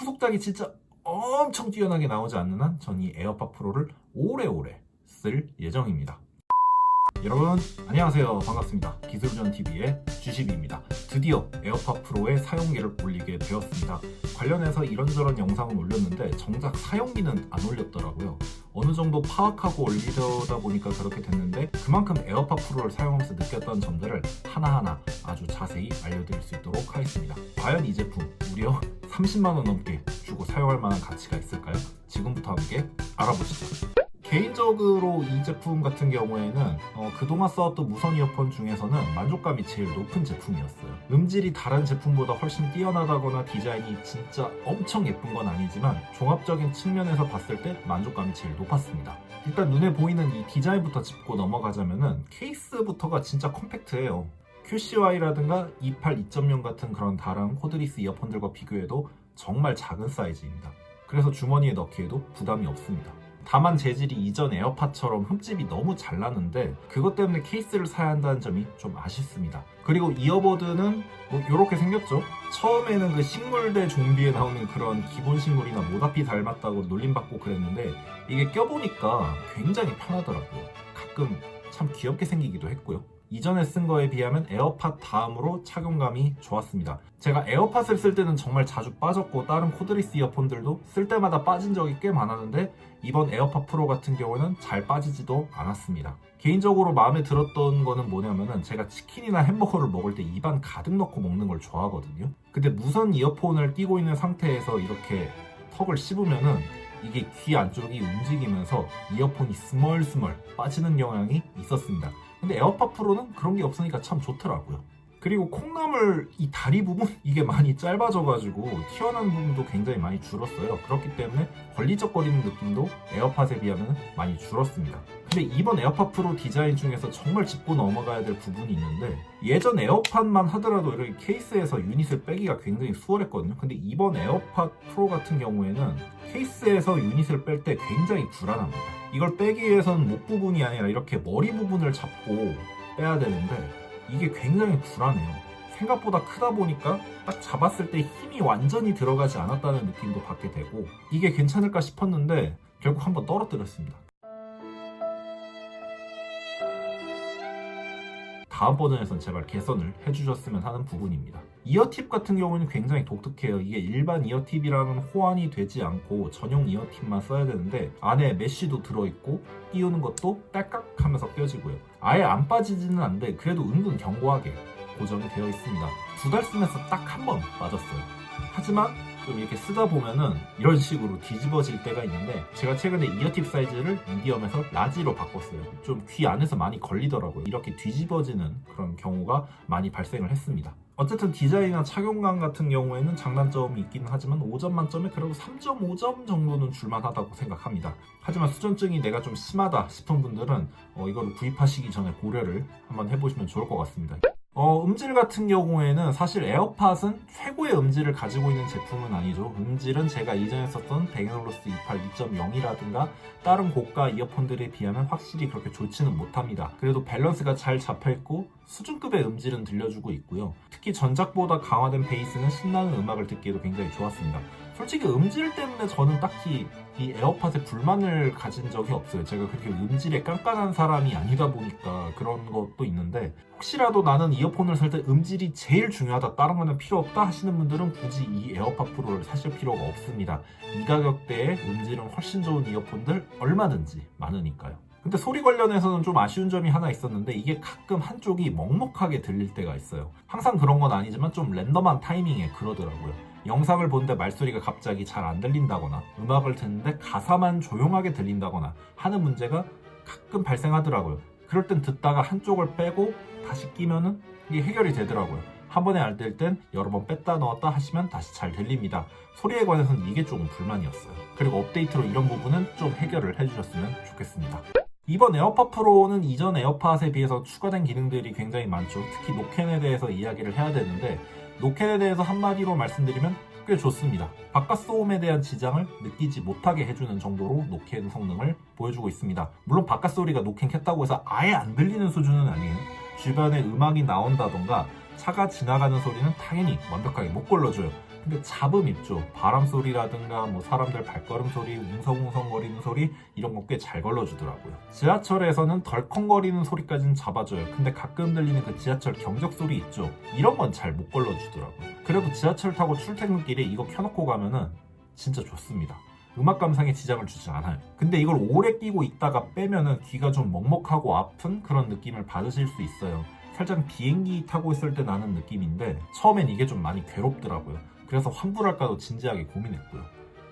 후속작이 진짜 엄청 뛰어나게 나오지 않는 한 전 이 에어팟 프로를 오래오래 쓸 예정입니다. 여러분 안녕하세요. 반갑습니다. 기술전TV의 주식입니다. 드디어 에어팟 프로의 사용기를 올리게 되었습니다. 관련해서 이런저런 영상을 올렸는데 정작 사용기는 안 올렸더라고요. 어느 정도 파악하고 올리려다 보니까 그렇게 됐는데 그만큼 에어팟 프로를 사용하면서 느꼈던 점들을 하나하나 아주 자세히 알려드릴 수 있도록 하겠습니다. 과연 이 제품 무려 30만원 넘게 주고 사용할 만한 가치가 있을까요? 지금부터 함께 알아보시죠. 개인적으로 이 제품 같은 경우에는 그동안 써왔던 무선 이어폰 중에서는 만족감이 제일 높은 제품이었어요. 음질이 다른 제품보다 훨씬 뛰어나다거나 디자인이 진짜 엄청 예쁜 건 아니지만 종합적인 측면에서 봤을 때 만족감이 제일 높았습니다. 일단 눈에 보이는 이 디자인부터 짚고 넘어가자면은 케이스부터가 진짜 컴팩트해요. QCY라든가 28 2.0 같은 그런 다른 코드리스 이어폰들과 비교해도 정말 작은 사이즈입니다. 그래서 주머니에 넣기에도 부담이 없습니다. 다만 재질이 이전 에어팟처럼 흠집이 너무 잘 나는데 그것 때문에 케이스를 사야 한다는 점이 좀 아쉽습니다. 그리고 이어버드는 뭐 이렇게 생겼죠. 처음에는 그 식물대 좀비에 나오는 그런 기본 식물이나 모다피 닮았다고 놀림받고 그랬는데 이게 껴보니까 굉장히 편하더라고요. 가끔 참 귀엽게 생기기도 했고요. 이전에 쓴 거에 비하면 에어팟 다음으로 착용감이 좋았습니다. 제가 에어팟을 쓸 때는 정말 자주 빠졌고 다른 코드리스 이어폰들도 쓸 때마다 빠진 적이 꽤 많았는데 이번 에어팟 프로 같은 경우에는 잘 빠지지도 않았습니다. 개인적으로 마음에 들었던 거는 뭐냐면은 제가 치킨이나 햄버거를 먹을 때 입안 가득 넣고 먹는 걸 좋아하거든요. 근데 무선 이어폰을 끼고 있는 상태에서 이렇게 턱을 씹으면은 이게 귀 안쪽이 움직이면서 이어폰이 스멀스멀 빠지는 경향이 있었습니다. 근데 에어팟 프로는 그런 게 없으니까 참 좋더라고요. 그리고 콩나물 이 다리 부분 이게 많이 짧아져가지고 튀어나온 부분도 굉장히 많이 줄었어요. 그렇기 때문에 걸리적거리는 느낌도 에어팟에 비하면 많이 줄었습니다. 근데 이번 에어팟 프로 디자인 중에서 정말 짚고 넘어가야 될 부분이 있는데 예전 에어팟만 하더라도 이렇게 케이스에서 유닛을 빼기가 굉장히 수월했거든요. 근데 이번 에어팟 프로 같은 경우에는 케이스에서 유닛을 뺄 때 굉장히 불안합니다. 이걸 빼기 위해서는 목 부분이 아니라 이렇게 머리 부분을 잡고 빼야 되는데 이게 굉장히 불안해요. 생각보다 크다 보니까 딱 잡았을 때 힘이 완전히 들어가지 않았다는 느낌도 받게 되고 이게 괜찮을까 싶었는데 결국 한번 떨어뜨렸습니다. 다음 버전에선 제발 개선을 해주셨으면 하는 부분입니다. 이어팁 같은 경우는 굉장히 독특해요. 이게 일반 이어팁이랑은 호환이 되지 않고 전용 이어팁만 써야 되는데 안에 메쉬도 들어있고 끼우는 것도 딸깍 하면서 껴지고요. 아예 안 빠지지는 않는데 그래도 은근 견고하게 고정이 되어 있습니다. 2달 쓰면서 딱 한 번 빠졌어요. 하지만 좀 이렇게 쓰다 보면은 이런 식으로 뒤집어질 때가 있는데 제가 최근에 이어팁 사이즈를 미디엄에서 라지로 바꿨어요. 좀 귀 안에서 많이 걸리더라고요. 이렇게 뒤집어지는 그런 경우가 많이 발생을 했습니다. 어쨌든 디자인이나 착용감 같은 경우에는 장단점이 있기는 하지만 5점 만점에 그래도 3.5점 정도는 줄만하다고 생각합니다. 하지만 수전증이 내가 좀 심하다 싶은 분들은 이거를 구입하시기 전에 고려를 한번 해보시면 좋을 것 같습니다. 음질 같은 경우에는 사실 에어팟은 최고의 음질을 가지고 있는 제품은 아니죠. 음질은 제가 이전에 썼던 베게놀루스 28 2.0이라든가 다른 고가 이어폰들에 비하면 확실히 그렇게 좋지는 못합니다. 그래도 밸런스가 잘 잡혀있고 수준급의 음질은 들려주고 있고요. 특히 전작보다 강화된 베이스는 신나는 음악을 듣기에도 굉장히 좋았습니다. 솔직히 음질 때문에 저는 딱히 이 에어팟에 불만을 가진 적이 없어요. 제가 그렇게 음질에 깐깐한 사람이 아니다 보니까 그런 것도 있는데 혹시라도 나는 이어폰을 살 때 음질이 제일 중요하다, 다른 거는 필요 없다 하시는 분들은 굳이 이 에어팟 프로를 사실 필요가 없습니다. 이 가격대에 음질은 훨씬 좋은 이어폰들 얼마든지 많으니까요. 근데 소리 관련해서는 좀 아쉬운 점이 하나 있었는데 이게 가끔 한쪽이 먹먹하게 들릴 때가 있어요. 항상 그런 건 아니지만 좀 랜덤한 타이밍에 그러더라고요. 영상을 보는데 말소리가 갑자기 잘 안 들린다거나 음악을 듣는데 가사만 조용하게 들린다거나 하는 문제가 가끔 발생하더라고요. 그럴 땐 듣다가 한쪽을 빼고 다시 끼면은 이게 해결이 되더라고요. 한 번에 안 될 땐 여러 번 뺐다 넣었다 하시면 다시 잘 들립니다. 소리에 관해서는 이게 조금 불만이었어요. 그리고 업데이트로 이런 부분은 좀 해결을 해주셨으면 좋겠습니다. 이번 에어팟 프로는 이전 에어팟에 비해서 추가된 기능들이 굉장히 많죠. 특히 노캔에 대해서 이야기를 해야 되는데 노캔에 대해서 한마디로 말씀드리면 꽤 좋습니다. 바깥소음에 대한 지장을 느끼지 못하게 해주는 정도로 노캔 성능을 보여주고 있습니다. 물론 바깥소리가 노캔 켰다고 해서 아예 안 들리는 수준은 아니에요. 주변에 음악이 나온다던가 차가 지나가는 소리는 당연히 완벽하게 못 걸러줘요. 근데 잡음 있죠. 바람 소리라든가 뭐 사람들 발걸음 소리, 웅성웅성거리는 소리 이런 거 꽤 잘 걸러주더라고요. 지하철에서는 덜컹거리는 소리까지는 잡아줘요. 근데 가끔 들리는 그 지하철 경적 소리 있죠. 이런 건 잘 못 걸러주더라고요. 그래도 지하철 타고 출퇴근길에 이거 켜놓고 가면은 진짜 좋습니다. 음악 감상에 지장을 주지 않아요. 근데 이걸 오래 끼고 있다가 빼면은 귀가 좀 먹먹하고 아픈 그런 느낌을 받으실 수 있어요. 살짝 비행기 타고 있을 때 나는 느낌인데 처음엔 이게 좀 많이 괴롭더라고요. 그래서 환불할까도 진지하게 고민했고요.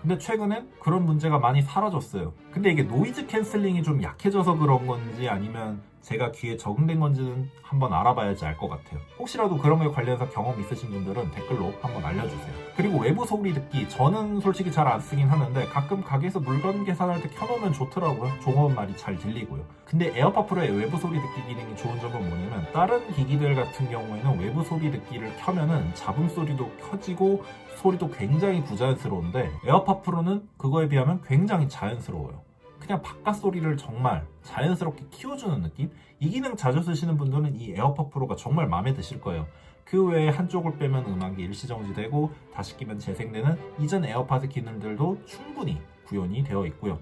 근데 최근엔 그런 문제가 많이 사라졌어요. 근데 이게 노이즈 캔슬링이 좀 약해져서 그런 건지 아니면 제가 귀에 적응된 건지는 한번 알아봐야지 알 것 같아요. 혹시라도 그런 거에 관련해서 경험 있으신 분들은 댓글로 한번 알려주세요. 그리고 외부 소리 듣기, 저는 솔직히 잘 안 쓰긴 하는데 가끔 가게에서 물건 계산할 때 켜놓으면 좋더라고요. 종업 말이 잘 들리고요. 근데 에어팟 프로의 외부 소리 듣기 기능이 좋은 점은 뭐냐면 다른 기기들 같은 경우에는 외부 소리 듣기를 켜면은 잡음 소리도 켜지고 소리도 굉장히 부자연스러운데 에어팟 프로는 그거에 비하면 굉장히 자연스러워요. 그냥 바깥 소리를 정말 자연스럽게 키워주는 느낌? 이 기능 자주 쓰시는 분들은 이 에어팟 프로가 정말 마음에 드실 거예요. 그 외에 한쪽을 빼면 음악이 일시정지되고 다시 끼면 재생되는 이전 에어팟의 기능들도 충분히 구현이 되어 있고요.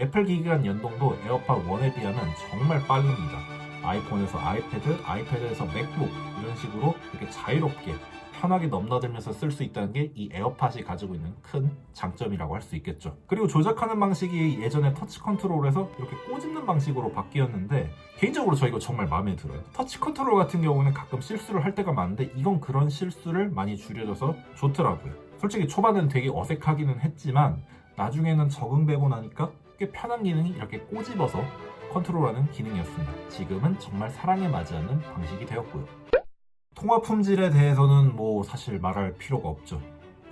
애플 기기 간 연동도 에어팟 1에 비하면 정말 빠릅니다. 아이폰에서 아이패드, 아이패드에서 맥북 이런 식으로 이렇게 자유롭게 편하게 넘나들면서 쓸 수 있다는 게 이 에어팟이 가지고 있는 큰 장점이라고 할 수 있겠죠. 그리고 조작하는 방식이 예전에 터치 컨트롤에서 이렇게 꼬집는 방식으로 바뀌었는데 개인적으로 저 이거 정말 마음에 들어요. 터치 컨트롤 같은 경우는 가끔 실수를 할 때가 많은데 이건 그런 실수를 많이 줄여줘서 좋더라고요. 솔직히 초반에는 되게 어색하기는 했지만 나중에는 적응되고 나니까 꽤 편한 기능이 이렇게 꼬집어서 컨트롤하는 기능이었습니다. 지금은 정말 사랑에 맞지 않는 방식이 되었고요. 통화 품질에 대해서는 뭐 사실 말할 필요가 없죠.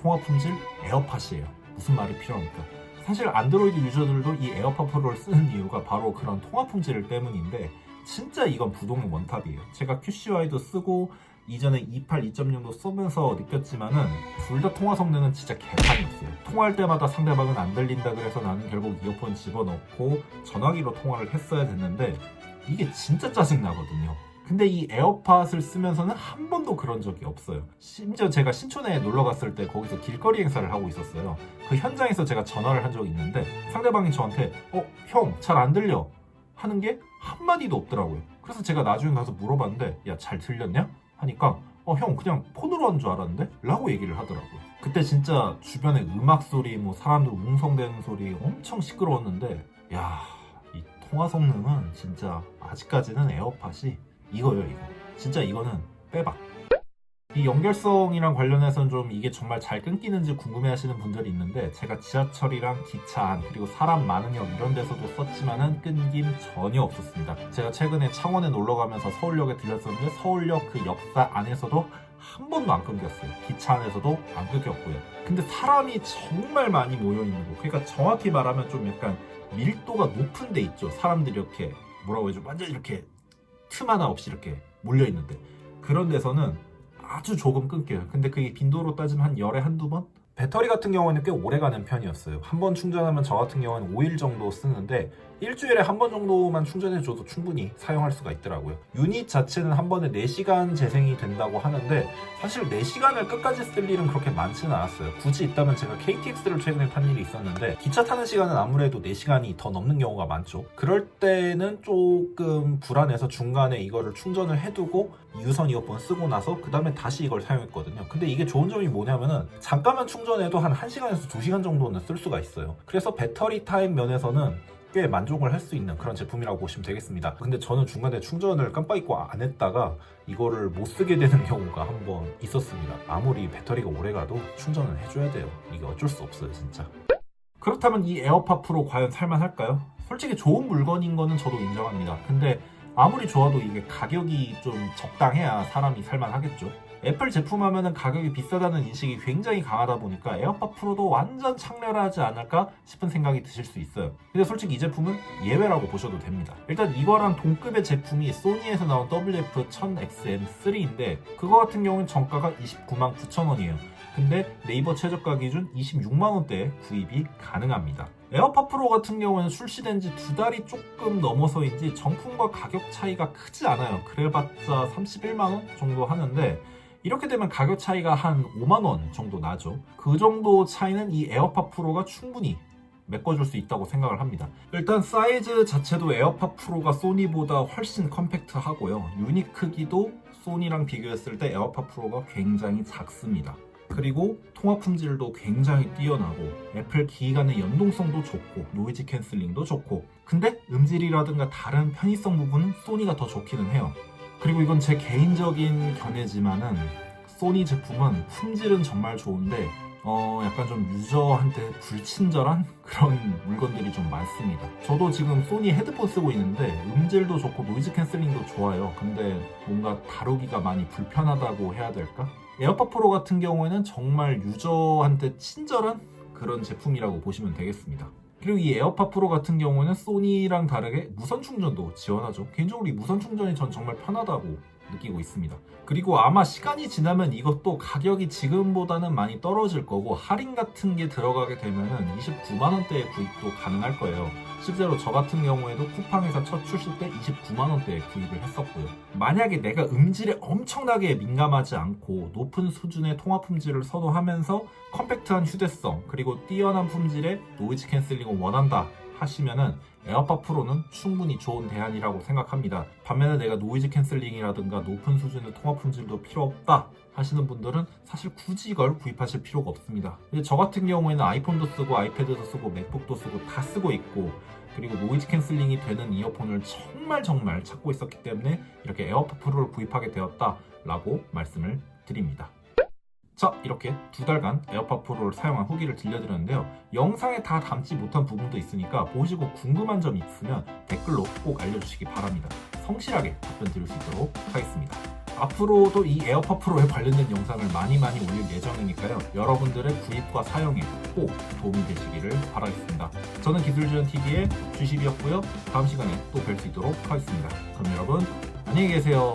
통화 품질 에어팟이에요. 무슨 말이 필요합니까? 사실 안드로이드 유저들도 이 에어팟 프로를 쓰는 이유가 바로 그런 통화 품질 때문인데 진짜 이건 부동의 원탑이에요. 제가 QCY도 쓰고 이전에 2.8, 2.0도 쓰면서 느꼈지만은 둘 다 통화 성능은 진짜 개판이었어요. 통화할 때마다 상대방은 안 들린다 그래서 나는 결국 이어폰 집어넣고 전화기로 통화를 했어야 됐는데 이게 진짜 짜증나거든요. 근데 이 에어팟을 쓰면서는 한 번도 그런 적이 없어요. 심지어 제가 신촌에 놀러 갔을 때 거기서 길거리 행사를 하고 있었어요. 그 현장에서 제가 전화를 한 적이 있는데 상대방이 저한테 형, 잘 안 들려 하는 게 한마디도 없더라고요. 그래서 제가 나중에 가서 물어봤는데 야, 잘 들렸냐? 하니까 형, 그냥 폰으로 한 줄 알았는데? 라고 얘기를 하더라고요. 그때 진짜 주변에 음악 소리, 뭐 사람들 웅성대는 소리 엄청 시끄러웠는데 야, 이 통화 성능은 진짜 아직까지는 에어팟이 이거예요, 이거. 진짜 이거는 빼박. 이 연결성이랑 관련해서는 좀 이게 정말 잘 끊기는지 궁금해하시는 분들이 있는데 제가 지하철이랑 기차 안 그리고 사람 많은 역 이런 데서도 썼지만은 끊김 전혀 없었습니다. 제가 최근에 창원에 놀러 가면서 서울역에 들렸었는데 서울역 그 역사 안에서도 한 번도 안 끊겼어요. 기차 안에서도 안 끊겼고요. 근데 사람이 정말 많이 모여 있는 곳, 그러니까 정확히 말하면 좀 약간 밀도가 높은 데 있죠. 사람들이 이렇게 뭐라고 해야죠? 완전 이렇게 틈 하나 없이 이렇게 몰려있는데 그런 데서는 아주 조금 끊겨요. 근데 그게 빈도로 따지면 한 열에 한두 번? 배터리 같은 경우에는 꽤 오래 가는 편이었어요. 한 번 충전하면 저 같은 경우는 5일 정도 쓰는데 일주일에 한 번 정도만 충전해줘도 충분히 사용할 수가 있더라고요. 유닛 자체는 한 번에 4시간 재생이 된다고 하는데 사실 4시간을 끝까지 쓸 일은 그렇게 많지는 않았어요. 굳이 있다면 제가 KTX를 최근에 탄 일이 있었는데 기차 타는 시간은 아무래도 4시간이 더 넘는 경우가 많죠. 그럴 때는 조금 불안해서 중간에 이거를 충전을 해두고 유선 이어폰 쓰고 나서 그 다음에 다시 이걸 사용했거든요. 근데 이게 좋은 점이 뭐냐면은 잠깐만 충전해도 한 1시간에서 2시간 정도는 쓸 수가 있어요. 그래서 배터리 타임 면에서는 꽤 만족을 할 수 있는 그런 제품이라고 보시면 되겠습니다. 근데 저는 중간에 충전을 깜빡 잊고 안 했다가 이거를 못 쓰게 되는 경우가 한 번 있었습니다. 아무리 배터리가 오래가도 충전을 해줘야 돼요. 이게 어쩔 수 없어요, 진짜. 그렇다면 이 에어팟 프로 과연 살만할까요? 솔직히 좋은 물건인 거는 저도 인정합니다. 근데 아무리 좋아도 이게 가격이 좀 적당해야 사람이 살만하겠죠. 애플 제품 하면은 가격이 비싸다는 인식이 굉장히 강하다 보니까 에어팟 프로도 완전 창렬하지 않을까 싶은 생각이 드실 수 있어요. 근데 솔직히 이 제품은 예외라고 보셔도 됩니다. 일단 이거랑 동급의 제품이 소니에서 나온 WF-1000XM3인데 그거 같은 경우는 정가가 29만 9천 원이에요. 근데 네이버 최저가 기준 26만 원대에 구입이 가능합니다. 에어팟 프로 같은 경우는 출시된 지 2달이 조금 넘어서인지 정품과 가격 차이가 크지 않아요. 그래봤자 31만 원 정도 하는데 이렇게 되면 가격 차이가 한 5만원 정도 나죠. 그 정도 차이는 이 에어팟 프로가 충분히 메꿔줄 수 있다고 생각을 합니다. 일단 사이즈 자체도 에어팟 프로가 소니보다 훨씬 컴팩트하고요. 유닛 크기도 소니랑 비교했을 때 에어팟 프로가 굉장히 작습니다. 그리고 통화 품질도 굉장히 뛰어나고 애플 기기 간의 연동성도 좋고 노이즈 캔슬링도 좋고, 근데 음질이라든가 다른 편의성 부분은 소니가 더 좋기는 해요. 그리고 이건 제 개인적인 견해지만은 소니 제품은 품질은 정말 좋은데 약간 좀 유저한테 불친절한 그런 물건들이 좀 많습니다. 저도 지금 소니 헤드폰 쓰고 있는데 음질도 좋고 노이즈 캔슬링도 좋아요. 근데 뭔가 다루기가 많이 불편하다고 해야 될까? 에어팟 프로 같은 경우에는 정말 유저한테 친절한 그런 제품이라고 보시면 되겠습니다. 그리고 이 에어팟 프로 같은 경우에는 소니랑 다르게 무선 충전도 지원하죠. 개인적으로 이 무선 충전이 전 정말 편하다고 느끼고 있습니다. 그리고 아마 시간이 지나면 이것도 가격이 지금보다는 많이 떨어질 거고 할인 같은 게 들어가게 되면은 29만원대에 구입도 가능할 거예요. 실제로 저 같은 경우에도 쿠팡에서 첫 출시 때 29만원대에 구입을 했었고요. 만약에 내가 음질에 엄청나게 민감하지 않고 높은 수준의 통화 품질을 선호하면서 컴팩트한 휴대성 그리고 뛰어난 품질의 노이즈 캔슬링을 원한다 하시면은 에어팟 프로는 충분히 좋은 대안이라고 생각합니다. 반면에 내가 노이즈 캔슬링이라든가 높은 수준의 통화 품질도 필요 없다 하시는 분들은 사실 굳이 이걸 구입하실 필요가 없습니다. 근데 저 같은 경우에는 아이폰도 쓰고 아이패드도 쓰고 맥북도 쓰고 다 쓰고 있고, 그리고 노이즈 캔슬링이 되는 이어폰을 정말 찾고 있었기 때문에 이렇게 에어팟 프로를 구입하게 되었다라고 말씀을 드립니다. 자, 이렇게 2달간 에어팟 프로를 사용한 후기를 들려드렸는데요. 영상에 다 담지 못한 부분도 있으니까 보시고 궁금한 점이 있으면 댓글로 꼭 알려주시기 바랍니다. 성실하게 답변 드릴 수 있도록 하겠습니다. 앞으로도 이 에어팟 프로에 관련된 영상을 많이 올릴 예정이니까요. 여러분들의 구입과 사용에 꼭 도움이 되시기를 바라겠습니다. 저는 기술지원TV의 주십이었고요. 다음 시간에 또 뵐 수 있도록 하겠습니다. 그럼 여러분 안녕히 계세요.